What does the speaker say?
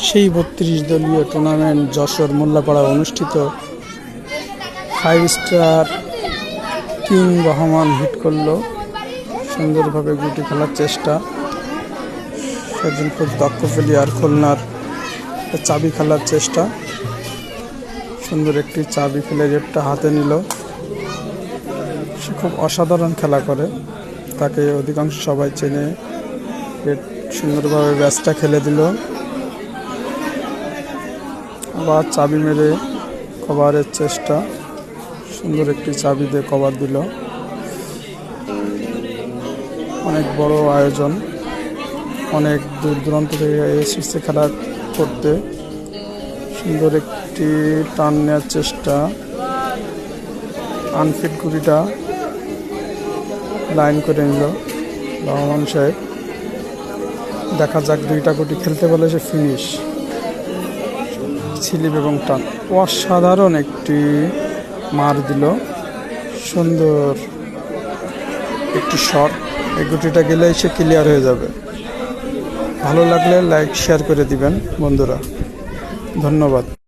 সেই 32 দলীয় টুর্নামেন্ট যশোর মোল্লাপাড়া অনুষ্ঠিত। 5 স্টার কিং রহমান হিট করলো, সুন্দরভাবে গুটি খেলার চেষ্টা। সেদিন খুব দক্ষ প্লেয়ার খুলনার, চাবি খেলার চেষ্টা, সুন্দর একটি চাবি ফেলে রেডটা হাতে নিল। সে খুব অসাধারণ খেলা করে, তাকে অধিকাংশ সবাই চেনে। রেড সুন্দরভাবে ব্যাচটা খেলে দিল, আবার চাবি মেরে কভারের চেষ্টা, সুন্দর একটি চাবি দিয়ে কভার দিল। অনেক বড় আয়োজন, অনেক দূর দূরান্ত থেকে এসেছে খেলা করতে। সুন্দর একটি টান নেওয়ার চেষ্টা, আনফিট গুটিটা লাইন করে নিল রহমান সাহেব। দেখা যাক, 2টা গুটি খেলতে বলে সে ফিনিশ, স্লিপ এবং টান। অসাধারণ একটি মার দিল, সুন্দর একটি শট। এই গুটিটা গেলেই সে ক্লিয়ার হয়ে যাবে। ভালো লাগলে লাইক শেয়ার করে দিবেন বন্ধুরা, ধন্যবাদ।